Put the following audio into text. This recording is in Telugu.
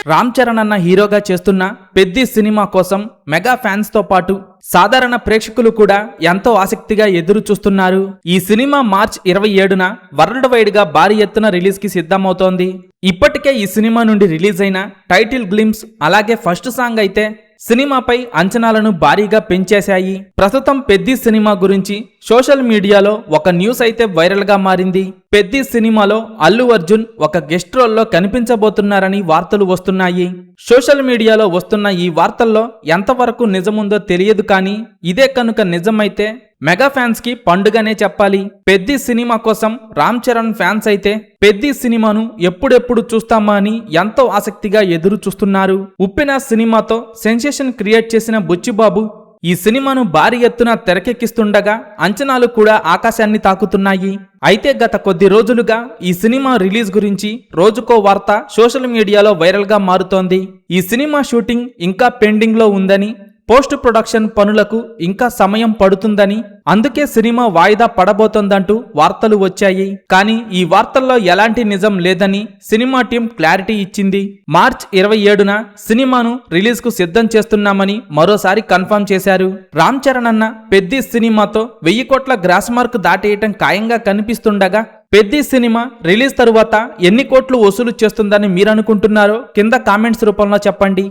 రామ్ చరణ్ అన్న హీరోగా చేస్తున్న పెద్ది సినిమా కోసం మెగా ఫ్యాన్స్ తో పాటు సాధారణ ప్రేక్షకులు కూడా ఎంతో ఆసక్తిగా ఎదురు చూస్తున్నారు. ఈ సినిమా మార్చ్ 27న వరల్డ్ వైడ్ గా భారీ ఎత్తున రిలీజ్ కి సిద్ధమవుతోంది. ఇప్పటికే ఈ సినిమా నుండి రిలీజ్ అయిన టైటిల్ గ్లింప్స్ అలాగే ఫస్ట్ సాంగ్ అయితే సినిమాపై అంచనాలను భారీగా పెంచేశాయి. ప్రస్తుతం పెద్ది సినిమా గురించి సోషల్ మీడియాలో ఒక న్యూస్ అయితే వైరల్ గా మారింది. పెద్ది సినిమాలో అల్లు అర్జున్ ఒక గెస్ట్ రోల్లో కనిపించబోతున్నారని వార్తలు వస్తున్నాయి. సోషల్ మీడియాలో వస్తున్న ఈ వార్తల్లో ఎంతవరకు నిజముందో తెలియదు, కానీ ఇదే కనుక నిజమైతే మెగా ఫ్యాన్స్ కి పండుగనే చెప్పాలి. పెద్ది సినిమా కోసం రామ్ చరణ్ ఫ్యాన్స్ అయితే పెద్ది సినిమాను ఎప్పుడెప్పుడు చూస్తామా అని ఎంతో ఆసక్తిగా ఎదురు చూస్తున్నారు. ఉప్పెన సినిమాతో సెన్సేషన్ క్రియేట్ చేసిన బుచ్చిబాబు ఈ సినిమాను భారీ ఎత్తున తెరకెక్కిస్తుండగా అంచనాలు కూడా ఆకాశాన్ని తాకుతున్నాయి. అయితే గత కొద్ది రోజులుగా ఈ సినిమా రిలీజ్ గురించి రోజుకో వార్త సోషల్ మీడియాలో వైరల్ గా మారుతోంది. ఈ సినిమా షూటింగ్ ఇంకా పెండింగ్ లో ఉందని, పోస్ట్ ప్రొడక్షన్ పనులకు ఇంకా సమయం పడుతుందని, అందుకే సినిమా వాయిదా పడబోతోందంటూ వార్తలు వచ్చాయి. కానీ ఈ వార్తల్లో ఎలాంటి నిజం లేదని సినిమా టీం క్లారిటీ ఇచ్చింది. మార్చ్ 27న సినిమాను రిలీజ్ కు సిద్ధం చేస్తున్నామని మరోసారి కన్ఫర్మ్ చేశారు. రామ్ చరణ్ అన్న పెద్ది సినిమాతో 1000 కోట్ల గ్రాస్ మార్క్ దాటేయటం ఖాయంగా కనిపిస్తుండగా పెద్ది సినిమా రిలీజ్ తరువాత ఎన్ని కోట్లు వసూలు చేస్తుందని మీరనుకుంటున్నారో కింద కామెంట్స్ రూపంలో చెప్పండి.